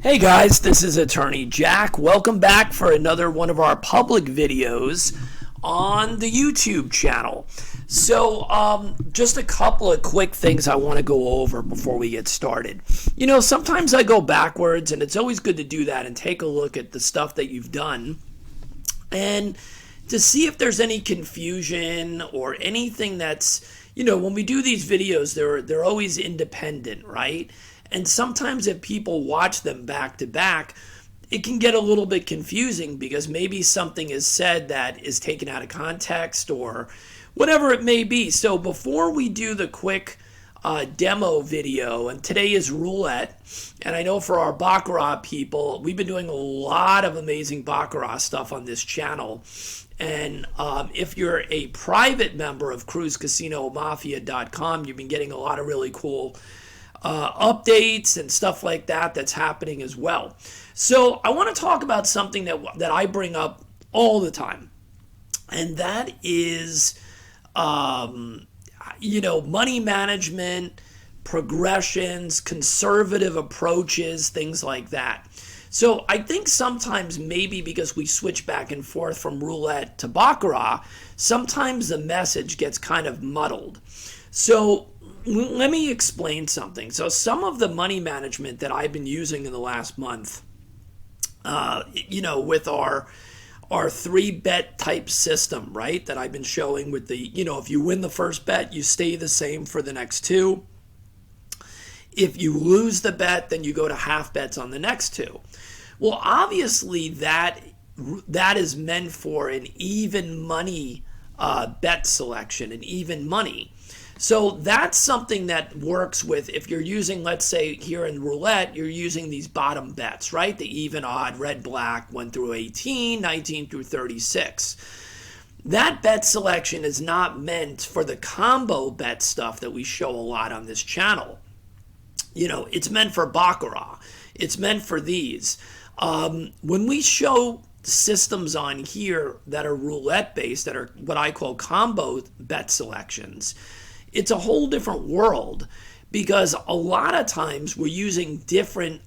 Hey guys, this is Attorney Jack. Welcome back for another one of our public videos on the YouTube channel. So, just a couple of quick things I want to go over before we get started. You know, sometimes I go backwards, and it's always good to do that and take a look at the stuff that you've done and to see if there's any confusion or anything that's, you know, when we do these videos, they're always independent, right? And sometimes if people watch them back to back, it can get a little bit confusing because maybe something is said that is taken out of context or whatever it may be. So before we do the quick demo video, and today is Roulette, and I know for our Baccarat people, we've been doing a lot of amazing Baccarat stuff on this channel. And if you're a private member of CruzCasinoMafia.com, you've been getting a lot of really cool updates and stuff like that that's happening as well. So I want to talk about something that I bring up all the time, and that is, you know, money management, progressions, conservative approaches, things like that. So I think sometimes maybe because we switch back and forth from roulette to baccarat, sometimes the message gets kind of muddled. So let me explain something. So some of the money management that I've been using in the last month, you know, with our 3-bet type system, right, that I've been showing with the, you know, if you win the first bet, you stay the same for the next two. If you lose the bet, then you go to half bets on the next two. Well, obviously that is meant for an even money bet selection, an even money. So that's something that works with if you're using, let's say here in roulette, you're using these bottom bets, right? The even odd, red, black, 1 through 18, 19 through 36. That bet selection is not meant for the combo bet stuff that we show a lot on this channel. You know, it's meant for baccarat. It's meant for these. When we show systems on here that are roulette based, that are what I call combo bet selections, it's a whole different world because a lot of times we're using different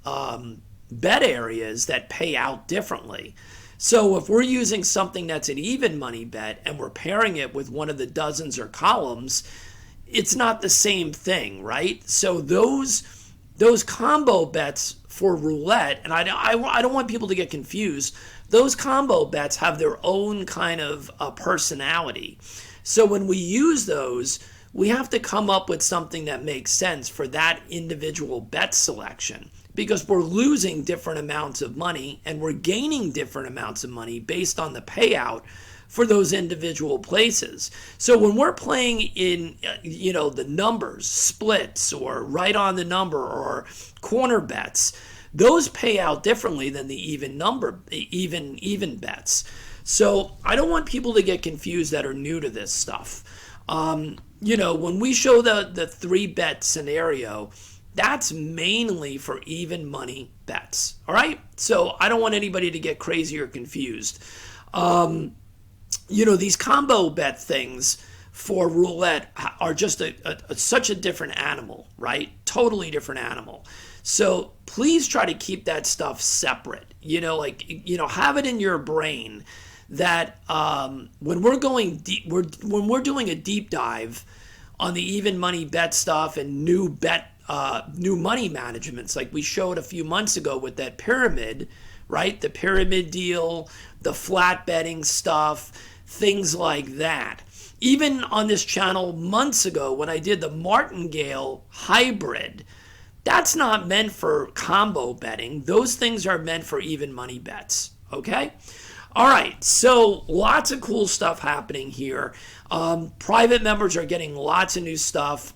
bet areas that pay out differently. So if we're using something that's an even money bet and we're pairing it with one of the dozens or columns, it's not the same thing, right? So those combo bets for roulette, and I don't want people to get confused, those combo bets have their own kind of personality. So when we use those, we have to come up with something that makes sense for that individual bet selection because we're losing different amounts of money and we're gaining different amounts of money based on the payout for those individual places. So when we're playing in, you know, the numbers, splits, or right on the number, or corner bets, those pay out differently than the even bets. So I don't want people to get confused that are new to this stuff. You know, when we show the 3-bet scenario, that's mainly for even money bets. All right? So I don't want anybody to get crazy or confused. You know, these combo bet things for roulette are just such a different animal, right? Totally different animal. So please try to keep that stuff separate. You know, like, you know, have it in your brain that when we're going deep, when we're doing a deep dive on the even money bet stuff and new money managements, like we showed a few months ago with that pyramid, right? The pyramid deal, the flat betting stuff, things like that. Even on this channel months ago when I did the martingale hybrid, that's not meant for combo betting. Those things are meant for even money bets, okay? All right, so lots of cool stuff happening here. Private members are getting lots of new stuff.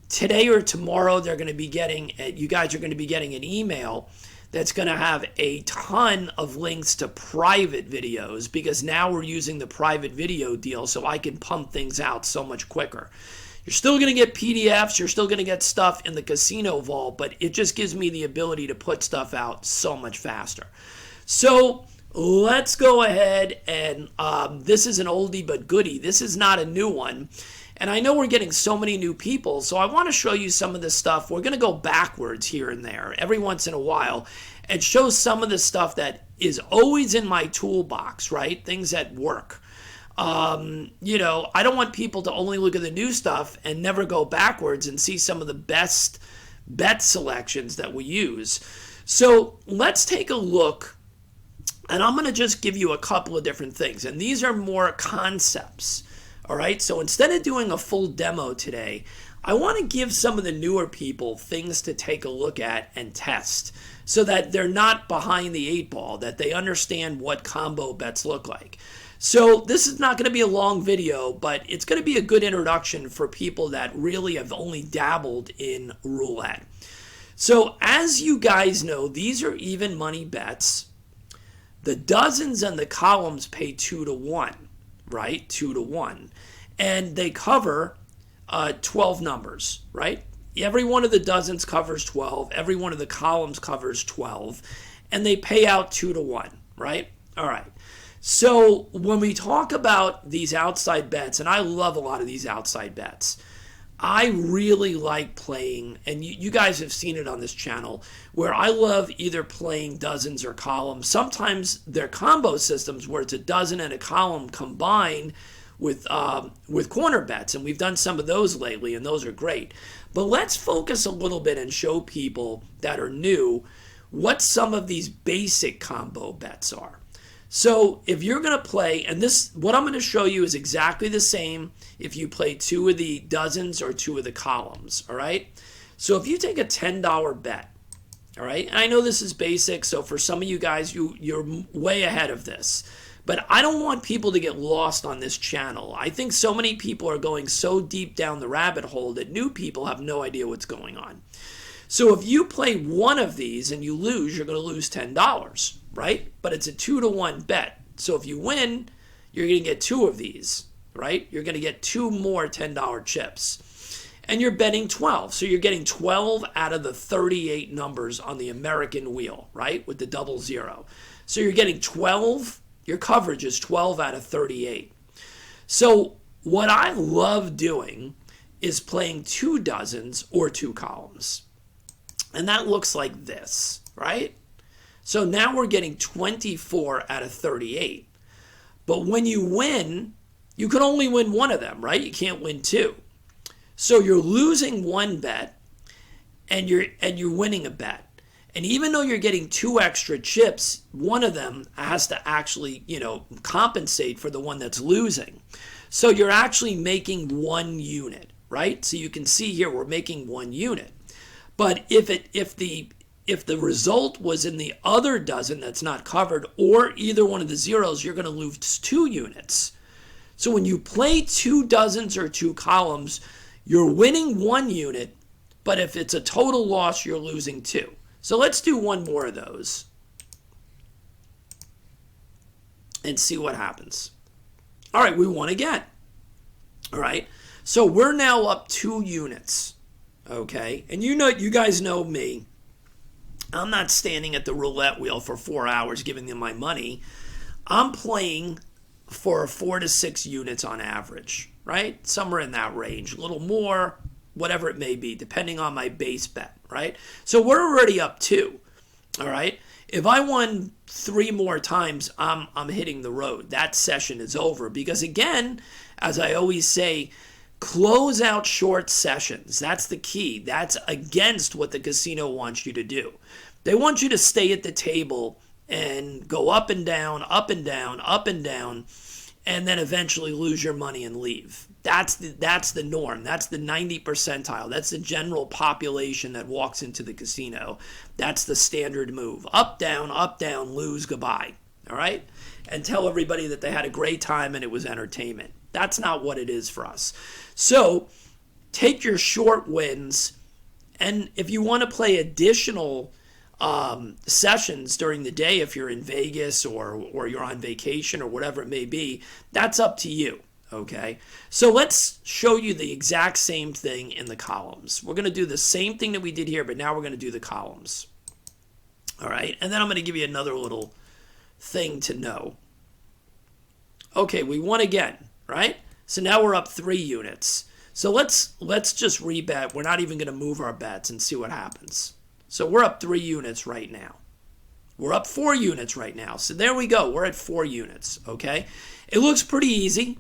Today or tomorrow, they're going to be getting, you guys are going to be getting an email that's going to have a ton of links to private videos because now we're using the private video deal so I can pump things out so much quicker. You're still going to get PDFs, you're still going to get stuff in the casino vault, but it just gives me the ability to put stuff out so much faster. So let's go ahead and this is an oldie but goodie. This is not a new one. And I know we're getting so many new people, so I want to show you some of this stuff. We're going to go backwards here and there every once in a while and show some of the stuff that is always in my toolbox, right? Things that work. You know, I don't want people to only look at the new stuff and never go backwards and see some of the best bet selections that we use. So let's take a look, and I'm going to just give you a couple of different things. And these are more concepts. All right, so instead of doing a full demo today, I want to give some of the newer people things to take a look at and test so that they're not behind the eight ball, that they understand what combo bets look like. So this is not going to be a long video, but it's going to be a good introduction for people that really have only dabbled in roulette. So as you guys know, these are even money bets. The dozens and the columns pay 2 to 1. Right? 2 to 1. And they cover 12 numbers, right? Every one of the dozens covers 12. Every one of the columns covers 12. And they pay out 2 to 1, right? All right. So when we talk about these outside bets, and I love a lot of these outside bets, I really like playing, and you guys have seen it on this channel, where I love either playing dozens or columns. Sometimes they're combo systems where it's a dozen and a column combined with corner bets, and we've done some of those lately, and those are great. But let's focus a little bit and show people that are new what some of these basic combo bets are. So if you're going to play, and this, what I'm going to show you is exactly the same if you play 2 of the dozens or 2 of the columns, all right? So if you take a $10 bet, all right, and I know this is basic, so for some of you guys, you're way ahead of this. But I don't want people to get lost on this channel. I think so many people are going so deep down the rabbit hole that new people have no idea what's going on. So if you play one of these and you lose, you're going to lose $10, right? But it's a 2 to 1 bet. So if you win, you're going to get 2 of these, right? You're going to get 2 more $10 chips. And you're betting 12. So you're getting 12 out of the 38 numbers on the American wheel, right? With the 00. So you're getting 12. Your coverage is 12 out of 38. So what I love doing is playing 2 dozens or 2 columns. And that looks like this, right? So now we're getting 24 out of 38. But when you win, you can only win one of them, right? You can't win 2. So you're losing one bet and you're winning a bet. And even though you're getting 2 extra chips, one of them has to actually, compensate for the one that's losing. So you're actually making 1 unit, right? So you can see here we're making 1 unit. But if the result was in the other dozen that's not covered, or either one of the zeros, you're going to lose 2 units. So when you play 2 dozens or 2 columns, you're winning 1 unit, but if it's a total loss, you're losing 2. So let's do one more of those and see what happens. All right, we won again. All right, so we're now up 2 units. Okay, and you guys know me. I'm not standing at the roulette wheel for 4 hours giving them my money. I'm playing for 4 to 6 units on average, right? Somewhere in that range, a little more, whatever it may be, depending on my base bet, right? So we're already up 2, all right? If I won 3 more times, I'm hitting the road. That session is over because, again, as I always say, close out short sessions. That's the key. That's against what the casino wants you to do. They want you to stay at the table and go up and down, up and down, up and down, and then eventually lose your money and leave. That's the norm. That's the 90th percentile. That's the general population that walks into the casino. That's the standard move. Up, down, lose, goodbye. All right? And tell everybody that they had a great time and it was entertainment. That's not what it is for us. So take your short wins, and if you want to play additional sessions during the day, if you're in Vegas or you're on vacation or whatever it may be, that's up to you. Okay, so let's show you the exact same thing in the columns. We're going to do the same thing that we did here, but now we're going to do the columns. All right, and then I'm going to give you another little thing to know. Okay, we won again, right? So now we're up 3 units. So let's just rebet. We're not even going to move our bets and see what happens. So we're up 3 units right now. We're up 4 units right now. So there we go. We're at 4 units, okay? It looks pretty easy,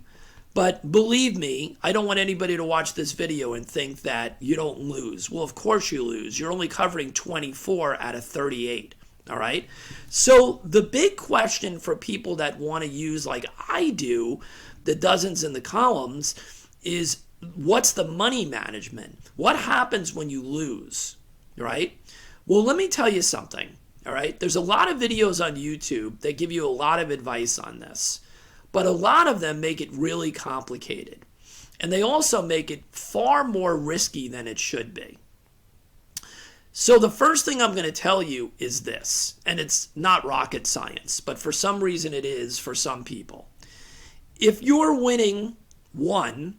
but believe me, I don't want anybody to watch this video and think that you don't lose. Well, of course you lose. You're only covering 24 out of 38, all right? So the big question for people that want to use, like I do, the dozens and the columns, is what's the money management? What happens when you lose, right? Well, let me tell you something. All right, there's a lot of videos on YouTube that give you a lot of advice on this, but a lot of them make it really complicated. And they also make it far more risky than it should be. So the first thing I'm going to tell you is this, and it's not rocket science, but for some reason it is for some people. If you're winning 1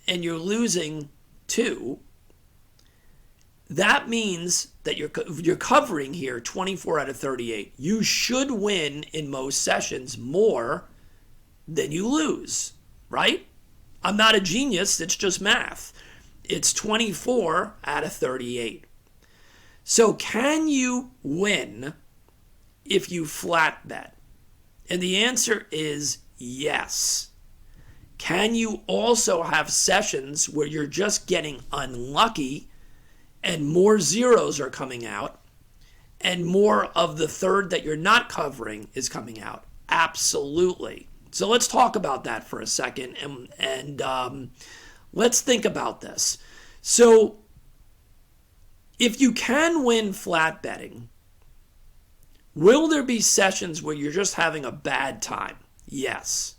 and you're losing 2, that means that you're covering here 24 out of 38. You should win in most sessions more than you lose, right? I'm not a genius. It's just math. It's 24 out of 38. So can you win if you flat bet? And the answer is yes. Can you also have sessions where you're just getting unlucky and more zeros are coming out, and more of the third that you're not covering is coming out? Absolutely. So let's talk about that for a second, and let's think about this. So if you can win flat betting, will there be sessions where you're just having a bad time? Yes.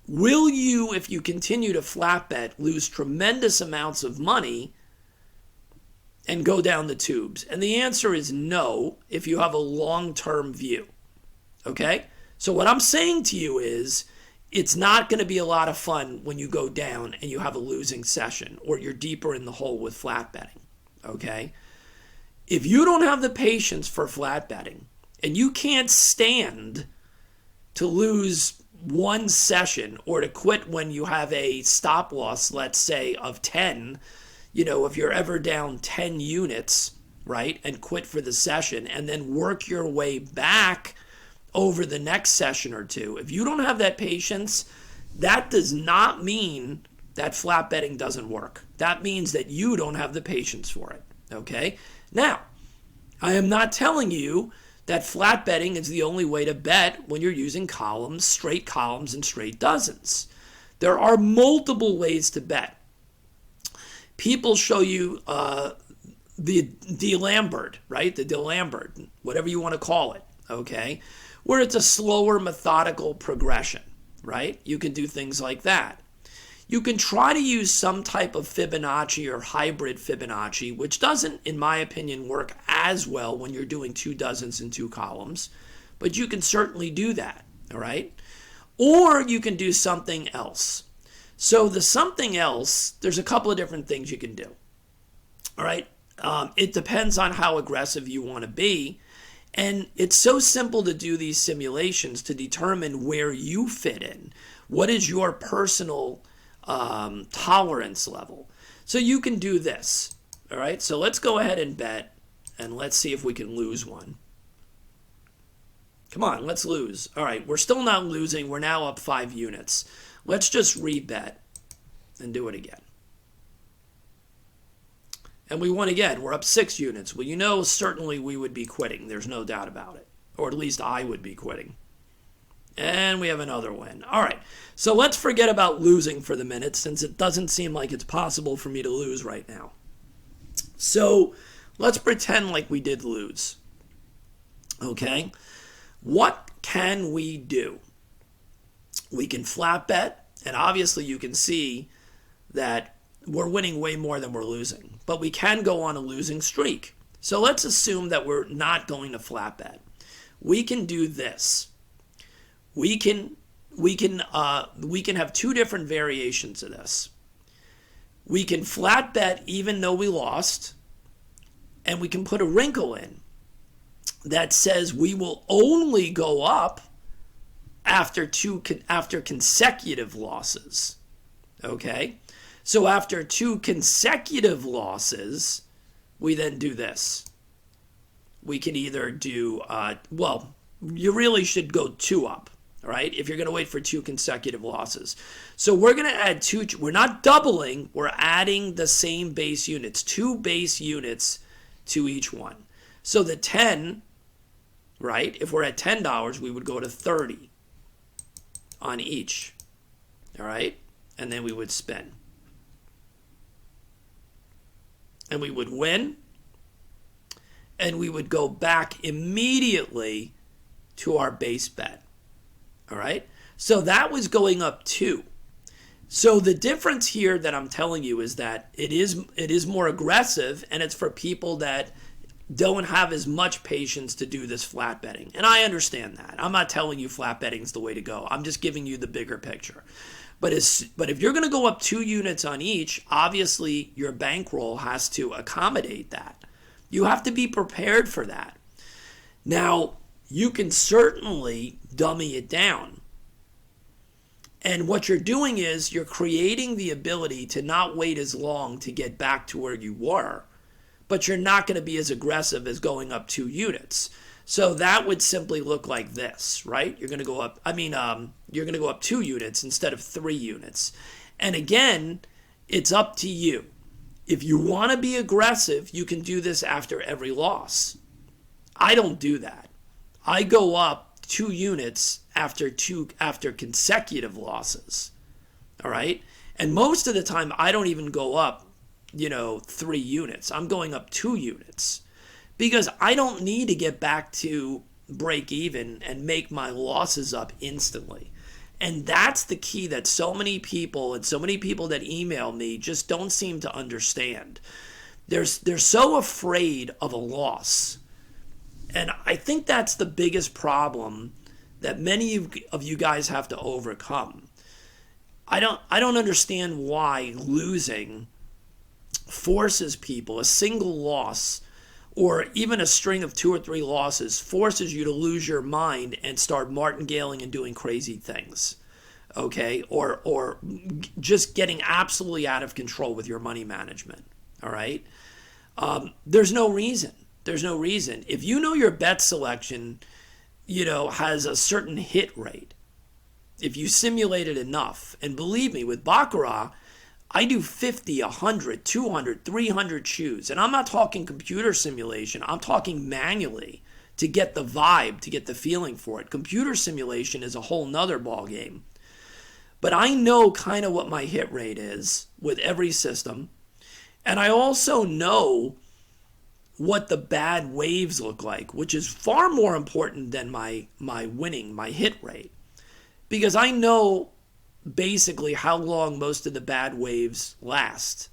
Will you, if you continue to flat bet, lose tremendous amounts of money and go down the tubes? And the answer is no if you have a long-term view, okay? So what I'm saying to you is it's not going to be a lot of fun when you go down and you have a losing session or you're deeper in the hole with flat betting, okay? If you don't have the patience for flat betting and you can't stand to lose 1 session or to quit when you have a stop loss, let's say, of 10, you know, if you're ever down 10 units, right, and quit for the session and then work your way back over the next session or 2, if you don't have that patience, that does not mean that flat betting doesn't work. That means that you don't have the patience for it, okay? Now, I am not telling you that flat betting is the only way to bet when you're using columns, straight columns, and straight dozens. There are multiple ways to bet. People show you the DeLambert, right? The DeLambert, whatever you want to call it, okay? Where it's a slower methodical progression, right? You can do things like that. You can try to use some type of Fibonacci or hybrid Fibonacci, which doesn't, in my opinion, work as well when you're doing 2 dozens and 2 columns, but you can certainly do that, all right? Or you can do something else. So the something else, there's a couple of different things you can do, all right? It depends on how aggressive you want to be, and it's so simple to do these simulations to determine where you fit in. What is your personal tolerance level? So you can do this, all right? So let's go ahead and bet, and let's see if we can lose one. Come on, let's lose. All right, we're still not losing. We're now up 5 units. Let's just rebet and do it again. And we won again. We're up 6 units. Well, you know, certainly we would be quitting. There's no doubt about it. Or at least I would be quitting. And we have another win. All right, so let's forget about losing for the minute, since it doesn't seem like it's possible for me to lose right now. So let's pretend like we did lose. Okay? What can we do? We can flat bet, and obviously you can see that we're winning way more than we're losing. But we can go on a losing streak. So let's assume that we're not going to flat bet. We can do this. We can have 2 different variations of this. We can flat bet even though we lost, and we can put a wrinkle in that says we will only go up after consecutive losses. Okay? So after 2 consecutive losses, we then do this. We can either do, you really should go 2 up, right? If you're going to wait for 2 consecutive losses. So we're going to add 2, we're not doubling, we're adding the same base units, 2 base units to each one. So the 10, right? If we're at $10, we would go to 30 on each, all right? And then we would spin. And we would win, and we would go back immediately to our base bet, all right? So that was going up 2. So the difference here that I'm telling you is that it is more aggressive, and it's for people that don't have as much patience to do this flat betting. And I understand that. I'm not telling you flat betting is the way to go. I'm just giving you the bigger picture. But if you're going to go up 2 units on each, obviously your bankroll has to accommodate that. You have to be prepared for that. Now, you can certainly dummy it down. And what you're doing is you're creating the ability to not wait as long to get back to where you were, but you're not going to be as aggressive as going up 2 units. So that would simply look like this, right? You're going to go up, you're going to go up 2 units instead of 3 units. And again, it's up to you. If you want to be aggressive, you can do this after every loss. I don't do that. I go up 2 units after consecutive losses. All right? And most of the time, I don't even go up, 3 units. I'm going up 2 units. Because I don't need to get back to break even and make my losses up instantly. And that's the key that so many people that email me just don't seem to understand. They're so afraid of a loss. And I think that's the biggest problem that many of you guys have to overcome. I don't understand why losing forces people, a single loss, or even a string of 2 or 3 losses, forces you to lose your mind and start martingaling and doing crazy things, okay? Or just getting absolutely out of control with your money management, all right? There's no reason. There's no reason. If you know your bet selection, has a certain hit rate, if you simulate it enough, and believe me, with Baccarat, I do 50, 100, 200, 300 shoes. And I'm not talking computer simulation. I'm talking manually to get the vibe, to get the feeling for it. Computer simulation is a whole nother ballgame. But I know kind of what my hit rate is with every system. And I also know what the bad waves look like, which is far more important than my winning, my hit rate. Because I know basically how long most of the bad waves last.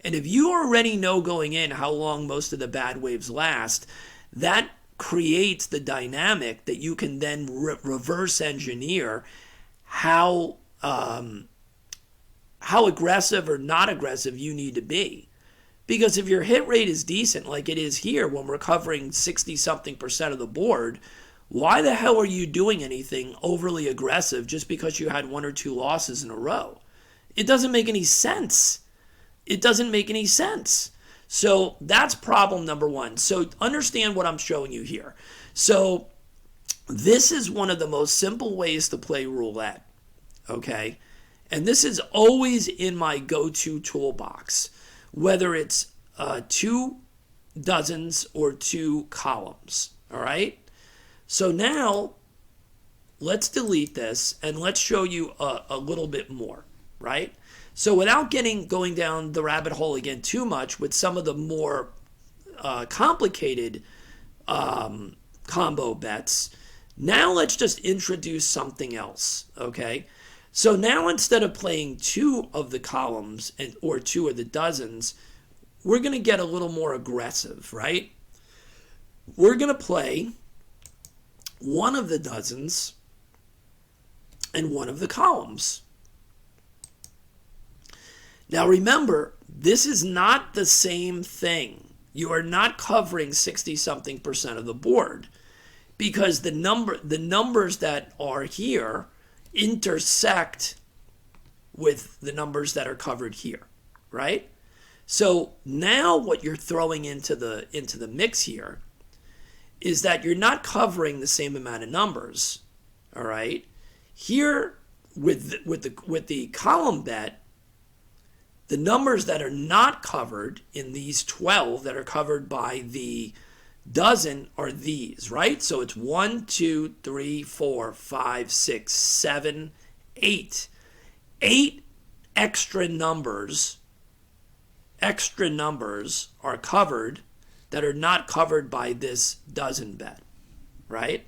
And if you already know going in how long most of the bad waves last, that creates the dynamic that you can then reverse engineer how aggressive or not aggressive you need to be. Because if your hit rate is decent, like it is here when we're covering 60-something% of the board, why the hell are you doing anything overly aggressive just because you had 1 or 2 losses in a row? It doesn't make any sense. It doesn't make any sense. So that's problem number 1. So understand what I'm showing you here. So this is one of the most simple ways to play roulette, okay? And this is always in my go-to toolbox, whether it's 2 dozens or 2 columns, all right? So now, let's delete this and let's show you a little bit more, right? So without going down the rabbit hole again too much with some of the more complicated combo bets, now let's just introduce something else, okay? So now instead of playing 2 of the columns or 2 of the dozens, we're going to get a little more aggressive, right? We're going to play 1 of the dozens and 1 of the columns. Now remember, this is not the same thing. You are not covering 60-something% of the board. because the numbers that are here intersect with the numbers that are covered here, right? So now what you're throwing into the mix here is that you're not covering the same amount of numbers, all right? Here with the column bet, the numbers that are not covered in these 12 that are covered by the dozen are these, right? So it's 1, 2, 3, 4, 5, 6, 7, 8. 8 extra numbers are covered that are not covered by this dozen bet, right?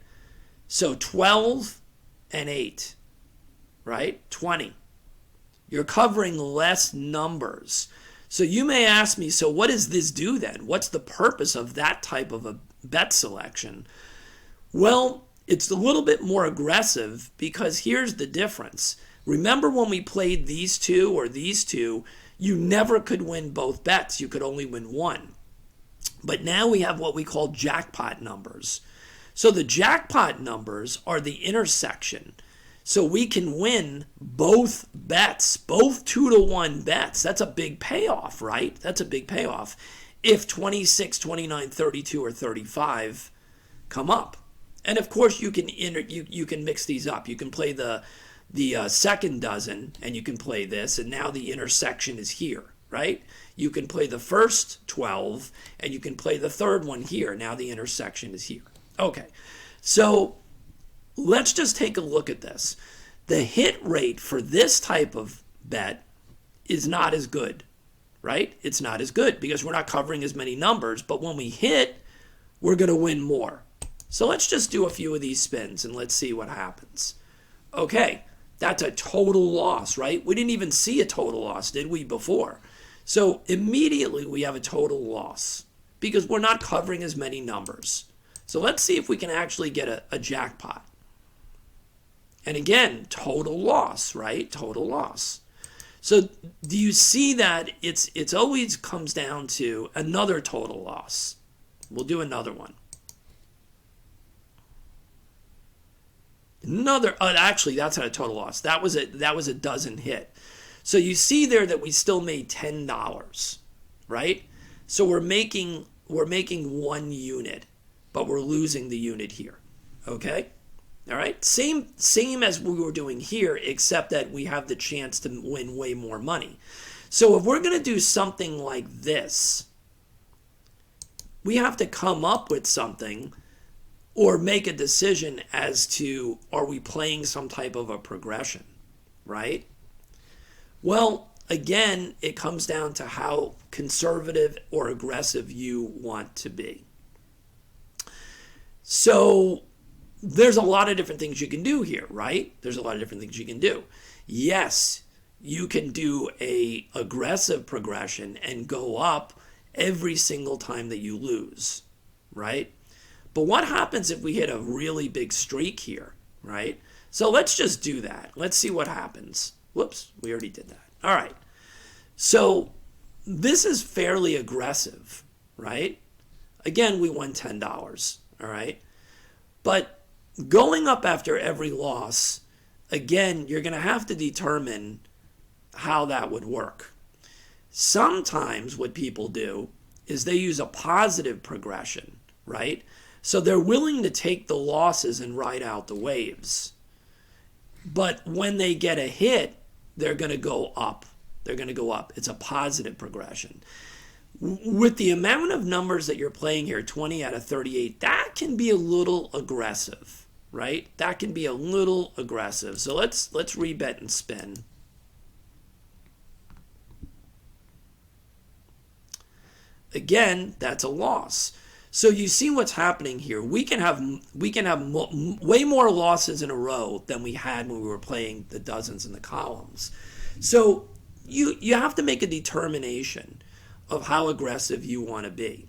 So 12 and 8, right? 20. You're covering less numbers. So you may ask me, so what does this do then? What's the purpose of that type of a bet selection? Well, it's a little bit more aggressive because here's the difference. Remember when we played these two or these two, you never could win both bets. You could only win one. But now we have what we call jackpot numbers. So the jackpot numbers are the intersection. So we can win both bets, both 2-to-1 bets. That's a big payoff, right? That's a big payoff. If 26, 29, 32, or 35 come up. And of course you can mix these up. You can play the second dozen and you can play this, and now the intersection is here, right? You can play the first 12 and you can play the third one here. Now the intersection is here. Okay, so let's just take a look at this. The hit rate for this type of bet is not as good, right? It's not as good because we're not covering as many numbers, but when we hit, we're going to win more. So let's just do a few of these spins and let's see what happens. Okay, that's a total loss, right? We didn't even see a total loss, did we, before? So immediately we have a total loss because we're not covering as many numbers. So let's see if we can actually get a jackpot. And again, total loss, right? Total loss. So do you see that it's always comes down to another total loss? We'll do another one. Actually, that's not a total loss. That was a dozen hit. So you see there that we still made $10, right? So we're making 1 unit, but we're losing the unit here. Okay? All right? Same as we were doing here, except that we have the chance to win way more money. So if we're going to do something like this, we have to come up with something or make a decision as to, are we playing some type of a progression, right? Well, again, it comes down to how conservative or aggressive you want to be. So there's a lot of different things you can do here, right? There's a lot of different things you can do. Yes, you can do a aggressive progression and go up every single time that you lose, right? But what happens if we hit a really big streak here, right? So let's just do that. Let's see what happens. Whoops, we already did that. All right. So this is fairly aggressive, right? Again, we won $10, all right? But going up after every loss, again, you're going to have to determine how that would work. Sometimes what people do is they use a positive progression, right? So they're willing to take the losses and ride out the waves. But when they get a hit, they're going to go up. They're going to go up. It's a positive progression. With the amount of numbers that you're playing here, 20 out of 38, that can be a little aggressive, right? That can be a little aggressive. So let's rebet and spin. Again, that's a loss. So you see what's happening here. We can have way more losses in a row than we had when we were playing the dozens and the columns. So you have to make a determination of how aggressive you want to be.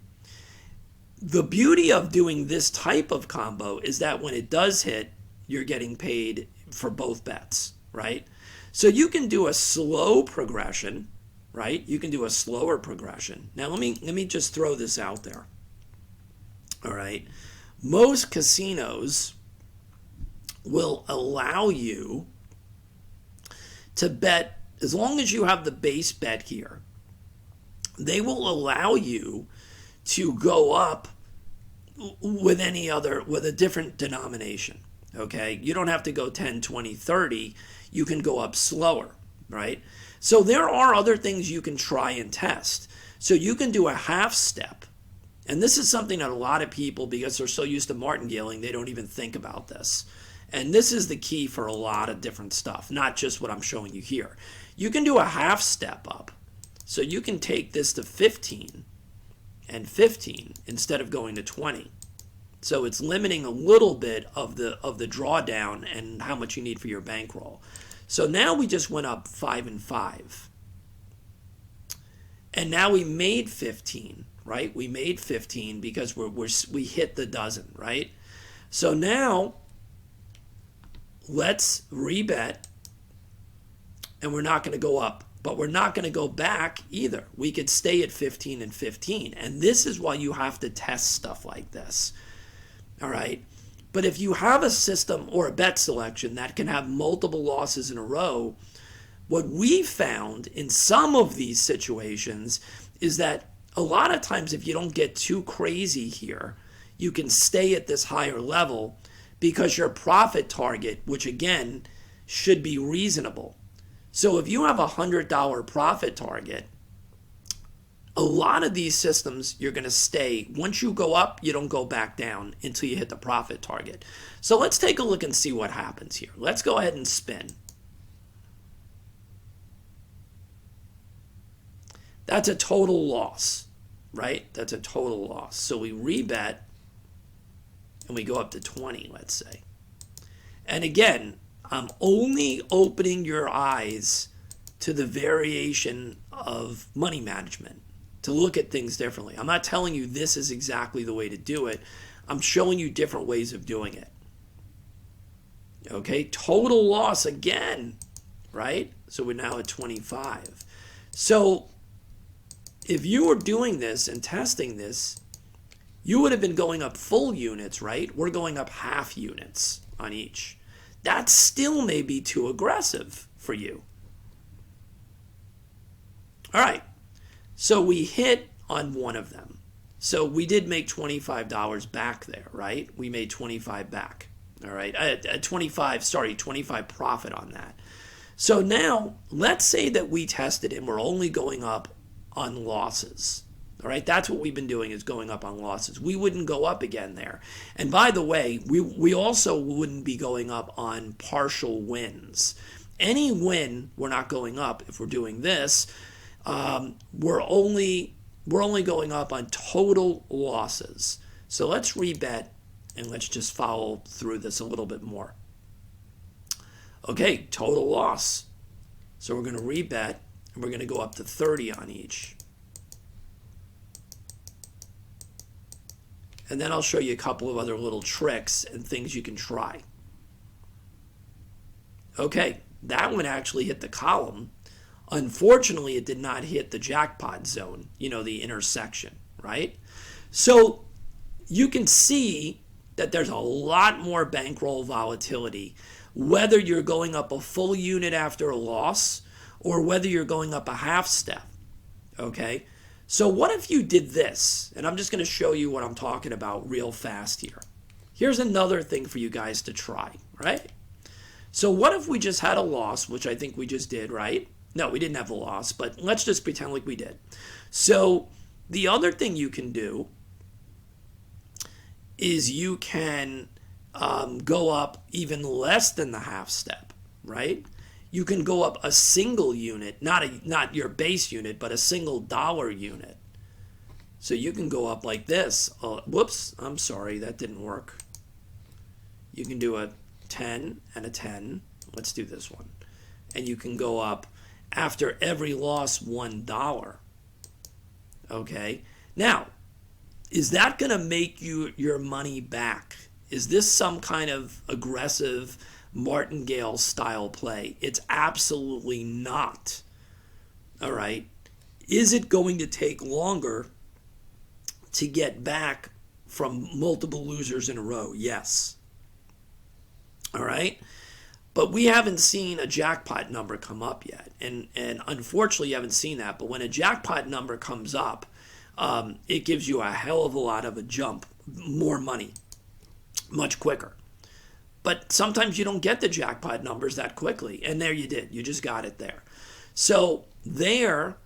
The beauty of doing this type of combo is that when it does hit, you're getting paid for both bets, right? So you can do a slow progression, right? You can do a slower progression. Now let me just throw this out there. All right. most casinos will allow you to bet, as long as you have the base bet here, they will allow you to go up with with a different denomination. Okay, you don't have to go 10, 20, 30. You can go up slower, right? So there are other things you can try and test. So you can do a half step. And this is something that a lot of people, because they're so used to martingaling, they don't even think about this. And this is the key for a lot of different stuff, not just what I'm showing you here. You can do a half step up. So you can take this to 15 and 15 instead of going to 20. So it's limiting a little bit of the drawdown and how much you need for your bankroll. So now we just went up 5 and 5. And now we made 15, right? We made 15 because we hit the dozen, right? So now let's rebet, and we're not going to go up, but we're not going to go back either. We could stay at 15 and 15. And this is why you have to test stuff like this. All right. But if you have a system or a bet selection that can have multiple losses in a row, what we found in some of these situations is that a lot of times if you don't get too crazy here, you can stay at this higher level because your profit target, which again should be reasonable. So if you have a $100 profit target, a lot of these systems, you're going to stay. Once you go up, you don't go back down until you hit the profit target. So let's take a look and see what happens here. Let's go ahead and spin. That's a total loss, right? That's a total loss. So we rebet and we go up to 20, let's say. And again, I'm only opening your eyes to the variation of money management, to look at things differently. I'm not telling you this is exactly the way to do it. I'm showing you different ways of doing it. Okay, total loss again, right? So we're now at 25. So if you were doing this and testing this, you would have been going up full units, right? We're going up half units on each. That still may be too aggressive for you. All right. So we hit on one of them. So we did make $25 back there, right? We made 25 back. All right. 25 profit on that. So now let's say that we tested and we're only going up on losses. All right. That's what we've been doing, is going up on losses. We wouldn't go up again there. And by the way, we also wouldn't be going up on partial wins. Any win, we're not going up. If we're doing this, we're only going up on total losses. So let's rebet and let's just follow through this a little bit more. Okay, total loss. So we're going to rebet and we're going to go up to 30 on each. And then I'll show you a couple of other little tricks and things you can try. Okay, that one actually hit the column. Unfortunately, it did not hit the jackpot zone, the intersection, right? So you can see that there's a lot more bankroll volatility, whether you're going up a full unit after a loss or whether you're going up a half step, okay? So what if you did this? And I'm just going to show you what I'm talking about real fast here. Here's another thing for you guys to try, right? So what if we just had a loss, which I think we just did, right? No, we didn't have a loss, but let's just pretend like we did. So the other thing you can do is you can go up even less than the half step, right? You can go up a single unit, not your base unit, but a single dollar unit. So you can go up like this. Whoops, I'm sorry, that didn't work. You can do a 10 and a 10. Let's do this one. And you can go up after every loss $1. Okay? Now, is that going to make you your money back? Is this some kind of aggressive martingale style play? It's absolutely not. All right? Is it going to take longer to get back from multiple losers in a row? Yes. All right. But we haven't seen a jackpot number come up yet. And unfortunately, you haven't seen that. But when a jackpot number comes up, it gives you a hell of a lot of a jump, more money, much quicker. But sometimes you don't get the jackpot numbers that quickly. And there you did. You just got it there. So there,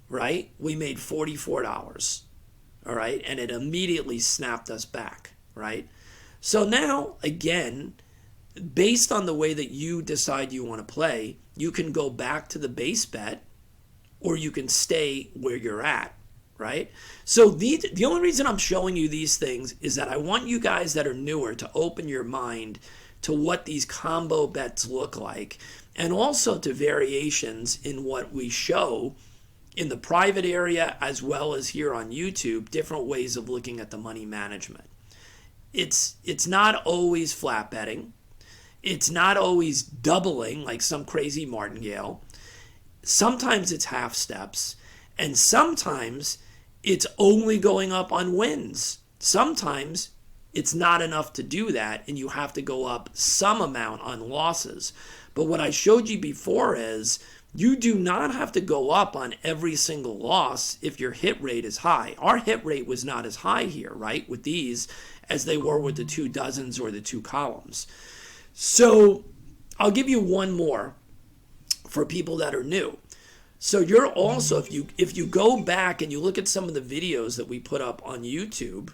right, we made $44. All right. And it immediately snapped us back. Right. So now, again, based on the way that you decide you want to play, you can go back to the base bet or you can stay where you're at, right? So the only reason I'm showing you these things is that I want you guys that are newer to open your mind to what these combo bets look like, and also to variations in what we show in the private area as well as here on YouTube, different ways of looking at the money management. It's not always flat betting. It's not always doubling like some crazy martingale. Sometimes it's half steps, and sometimes it's only going up on wins. Sometimes it's not enough to do that, and you have to go up some amount on losses. But what I showed you before is you do not have to go up on every single loss if your hit rate is high. Our hit rate was not as high here, right, with these as they were with the 2 dozens or the 2 columns. So I'll give you one more for people that are new. So you're also, if you go back and you look at some of the videos that we put up on YouTube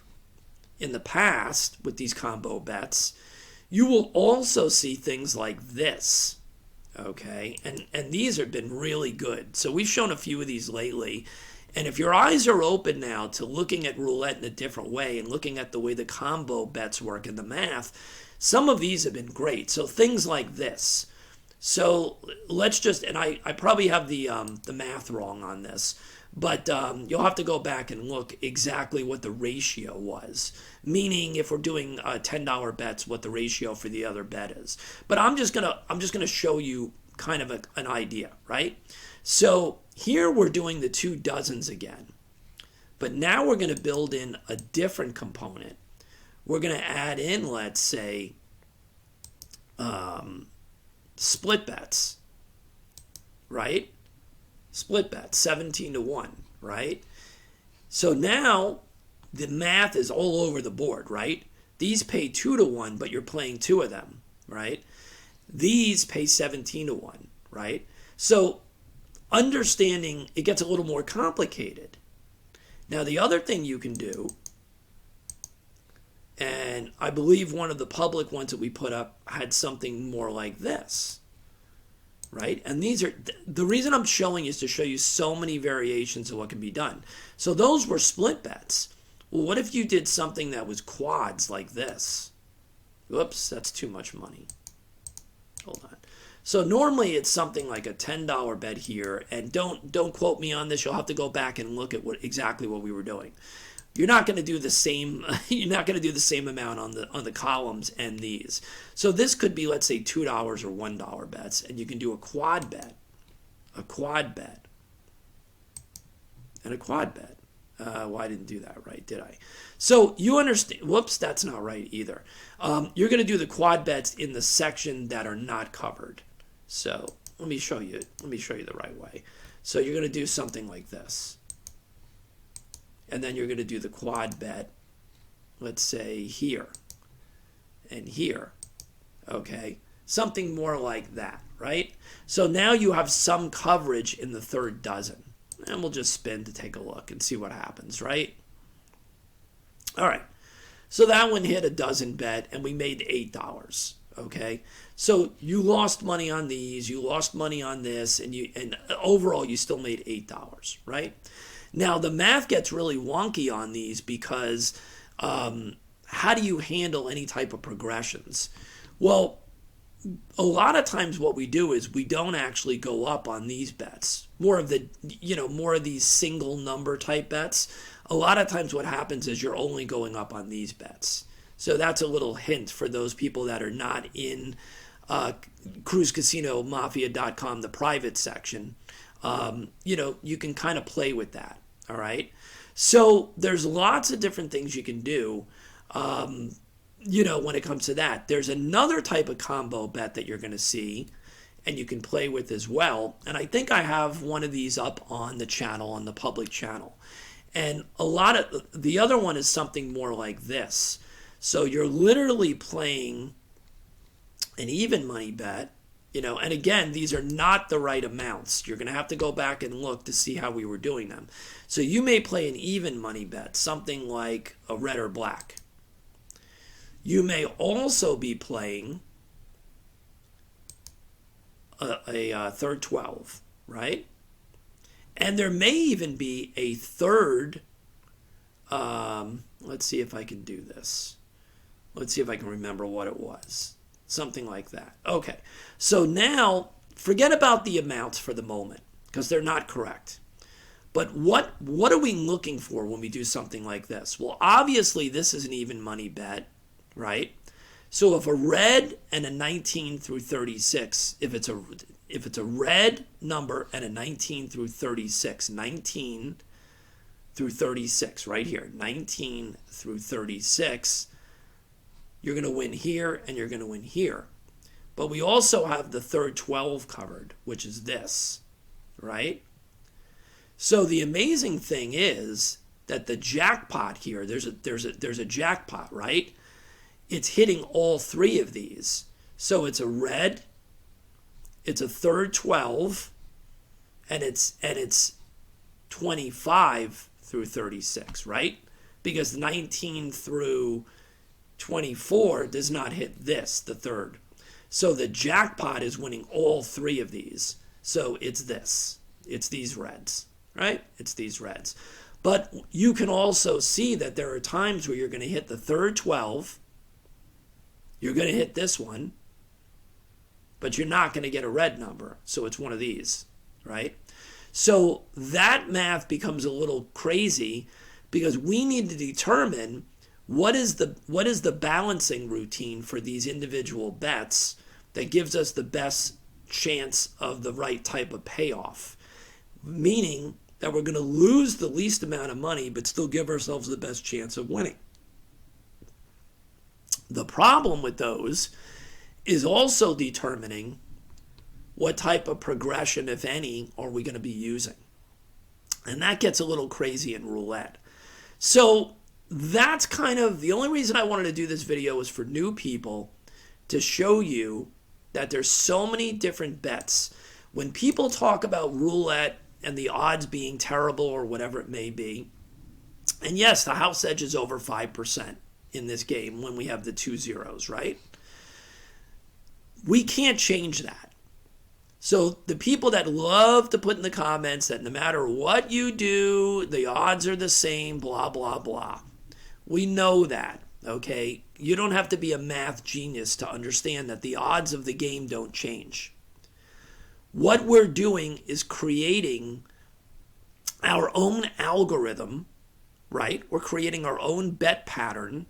in the past with these combo bets, you will also see things like this. Okay, and these have been really good. So we've shown a few of these lately. And if your eyes are open now to looking at roulette in a different way and looking at the way the combo bets work in the math, some of these have been great. So things like this. So let's just, and I probably have the math wrong on this, but you'll have to go back and look exactly what the ratio was. Meaning, if we're doing $10 bets, what the ratio for the other bet is. But I'm just gonna show you kind of an idea, right? So here we're doing the 2 dozens again, but now we're going to build in a different component. We're going to add in, let's say, split bets, right? Split bets, 17-1, right? So now the math is all over the board, right? These pay 2-1, but you're playing 2 of them, right? These pay 17-1, right? So understanding, it gets a little more complicated. Now, the other thing you can do, and I believe one of the public ones that we put up had something more like this, right? And these are, the reason I'm showing is to show you so many variations of what can be done. So those were split bets. Well, what if you did something that was quads like this? Whoops, that's too much money. Hold on. So normally it's something like a $10 bet here, and don't quote me on this. You'll have to go back and look at exactly what we were doing. You're not going to do the same. You're not going to do the same amount on the columns and these. So this could be, let's say, $2 or $1 bets, and you can do a quad bet, and a quad bet. Well, I didn't do that right, did I? So you understand. Whoops, that's not right either. You're going to do the quad bets in the section that are not covered. So let me show you the right way. So you're going to do something like this. And then you're going to do the quad bet, let's say here and here. Okay? Something more like that, right? So now you have some coverage in the 3rd dozen. And we'll just spin to take a look and see what happens, right? All right. So that one hit a dozen bet, and we made $8. Okay, so you lost money on these, you lost money on this, and overall you still made $8, right? Now the math gets really wonky on these because how do you handle any type of progressions? Well, a lot of times what we do is we don't actually go up on these bets. More of these single number type bets. A lot of times what happens is you're only going up on these bets. So that's a little hint for those people that are not in CruiseCasinoMafia.com, the private section. You can kind of play with that. All right. So there's lots of different things you can do, when it comes to that. There's another type of combo bet that you're going to see and you can play with as well. And I think I have one of these up on the channel, on the public channel. And a lot of the other one is something more like this. So you're literally playing an even money bet, and again, these are not the right amounts. You're going to have to go back and look to see how we were doing them. So you may play an even money bet, something like a red or black. You may also be playing a third 12, right? And there may even be a third, let's see if I can do this. Let's see if I can remember what it was. Something like that. Okay, so now forget about the amounts for the moment because they're not correct. But what are we looking for when we do something like this? Well, obviously this is an even money bet, right? So if a red and a 19 through 36, if it's a red number and a 19 through 36, 19 through 36 right here, 19 through 36, you're going to win here and you're going to win here. But we also have the third 12 covered, which is this, right? So the amazing thing is that the jackpot here, there's a jackpot, right? It's hitting all three of these. So it's a red, it's a third 12, and it's 25 through 36, right? Because 19 through 24 does not hit this, the third. So the jackpot is winning all three of these. So it's this. It's these reds, right? It's these reds. But you can also see that there are times where you're going to hit the third 12. You're going to hit this one. But you're not going to get a red number. So it's one of these, right? So that math becomes a little crazy because we need to determine what is the balancing routine for these individual bets that gives us the best chance of the right type of payoff. Meaning that we're going to lose the least amount of money but still give ourselves the best chance of winning. The problem with those is also determining what type of progression, if any, are we going to be using. And that gets a little crazy in roulette. So that's kind of the only reason I wanted to do this video was for new people to show you that there's so many different bets. When people talk about roulette and the odds being terrible or whatever it may be, and yes, the house edge is over 5% in this game when we have the 2 zeros, right? We can't change that. So the people that love to put in the comments that no matter what you do, the odds are the same, blah, blah, blah. We know that, okay? You don't have to be a math genius to understand that the odds of the game don't change. What we're doing is creating our own algorithm, right? We're creating our own bet pattern,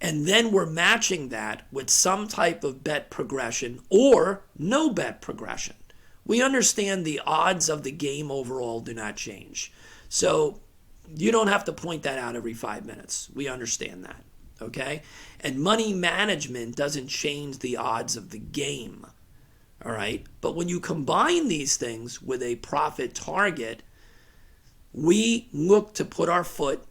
and then we're matching that with some type of bet progression or no bet progression. We understand the odds of the game overall do not change. So you don't have to point that out every 5 minutes. We understand that, okay? And money management doesn't change the odds of the game, all right? But when you combine these things with a profit target, we look to put our foot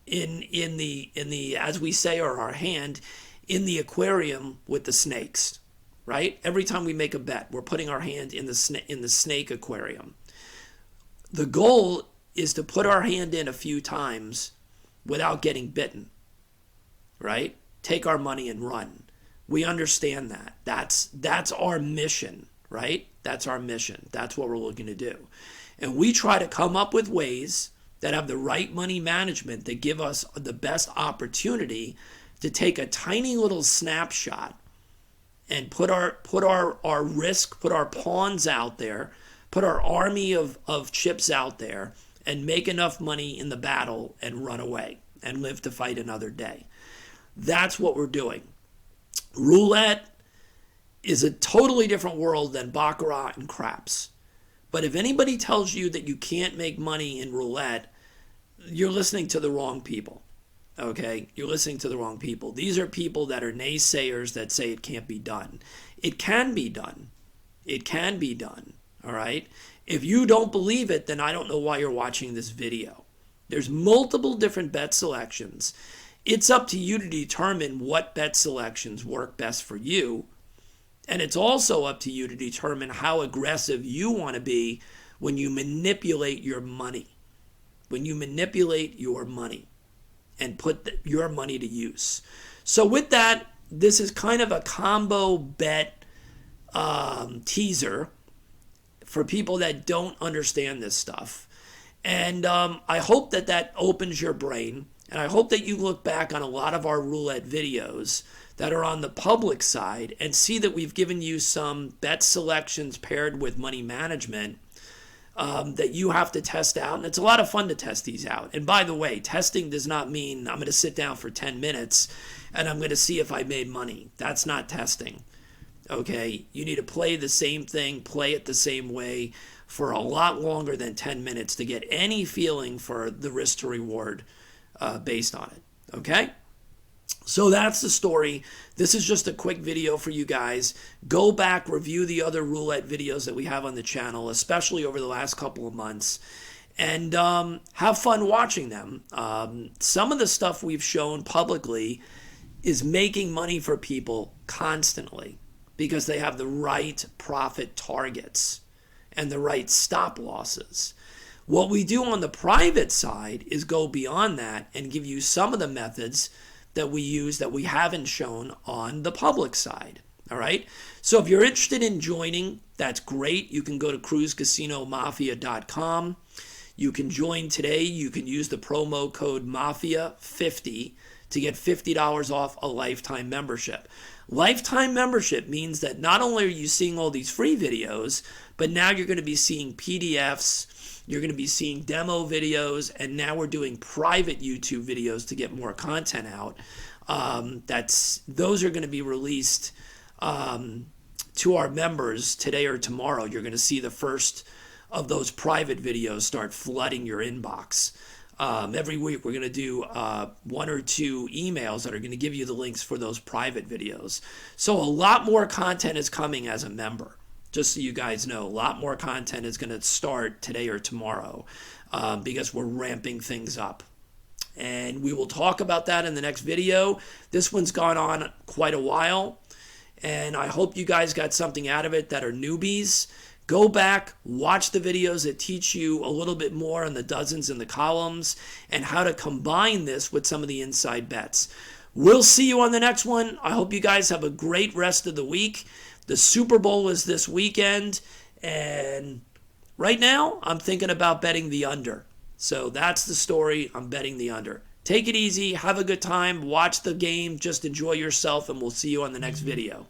in the as we say, or our hand in the aquarium with the snakes, right? Every time we make a bet, we're putting our hand in the snake aquarium. The goal is to put our hand in a few times without getting bitten, right? Take our money and run. We understand that. That's our mission, right? That's our mission. That's what we're looking to do. And we try to come up with ways that have the right money management that give us the best opportunity to take a tiny little snapshot and put our risk, put our pawns out there, put our army of chips out there, and make enough money in the battle and run away and live to fight another day. That's what we're doing. Roulette is a totally different world than baccarat and craps. But if anybody tells you that you can't make money in roulette, you're listening to the wrong people. Okay? You're listening to the wrong people. These are people that are naysayers that say it can't be done. It can be done. It can be done. All right? If you don't believe it, then I don't know why you're watching this video. There's multiple different bet selections. It's up to you to determine what bet selections work best for you. And it's also up to you to determine how aggressive you want to be when you manipulate your money. When you manipulate your money and put your money to use. So with that, this is kind of a combo bet teaser for people that don't understand this stuff. And I hope that that opens your brain. And I hope that you look back on a lot of our roulette videos that are on the public side and see that we've given you some bet selections paired with money management that you have to test out. And it's a lot of fun to test these out. And by the way, testing does not mean I'm going to sit down for 10 minutes and I'm going to see if I made money. That's not testing. Okay? You need to play the same thing, play it the same way for a lot longer than 10 minutes to get any feeling for the risk to reward based on it. Okay? So that's the story. This is just a quick video for you guys. Go back, review the other roulette videos that we have on the channel, especially over the last couple of months, and have fun watching them. Some of the stuff we've shown publicly is making money for people constantly because they have the right profit targets and the right stop losses. What we do on the private side is go beyond that and give you some of the methods that we use that we haven't shown on the public side. All right? So if you're interested in joining, that's great. You can go to cruisecasinomafia.com. You can join today. You can use the promo code MAFIA50 to get $50 off a lifetime membership. Lifetime membership means that not only are you seeing all these free videos, but now you're going to be seeing PDFs, you're going to be seeing demo videos, and now we're doing private YouTube videos to get more content out. Those are going to be released to our members today or tomorrow. You're going to see the first of those private videos start flooding your inbox. Every week we're going to do 1 or 2 emails that are going to give you the links for those private videos. So a lot more content is coming as a member. Just so you guys know, a lot more content is going to start today or tomorrow because we're ramping things up. And we will talk about that in the next video. This one's gone on quite a while, and I hope you guys got something out of it that are newbies. Go back, watch the videos that teach you a little bit more on the dozens and the columns and how to combine this with some of the inside bets. We'll see you on the next one. I hope you guys have a great rest of the week. The Super Bowl is this weekend, and right now I'm thinking about betting the under. So that's the story. I'm betting the under. Take it easy. Have a good time. Watch the game. Just enjoy yourself, and we'll see you on the next video.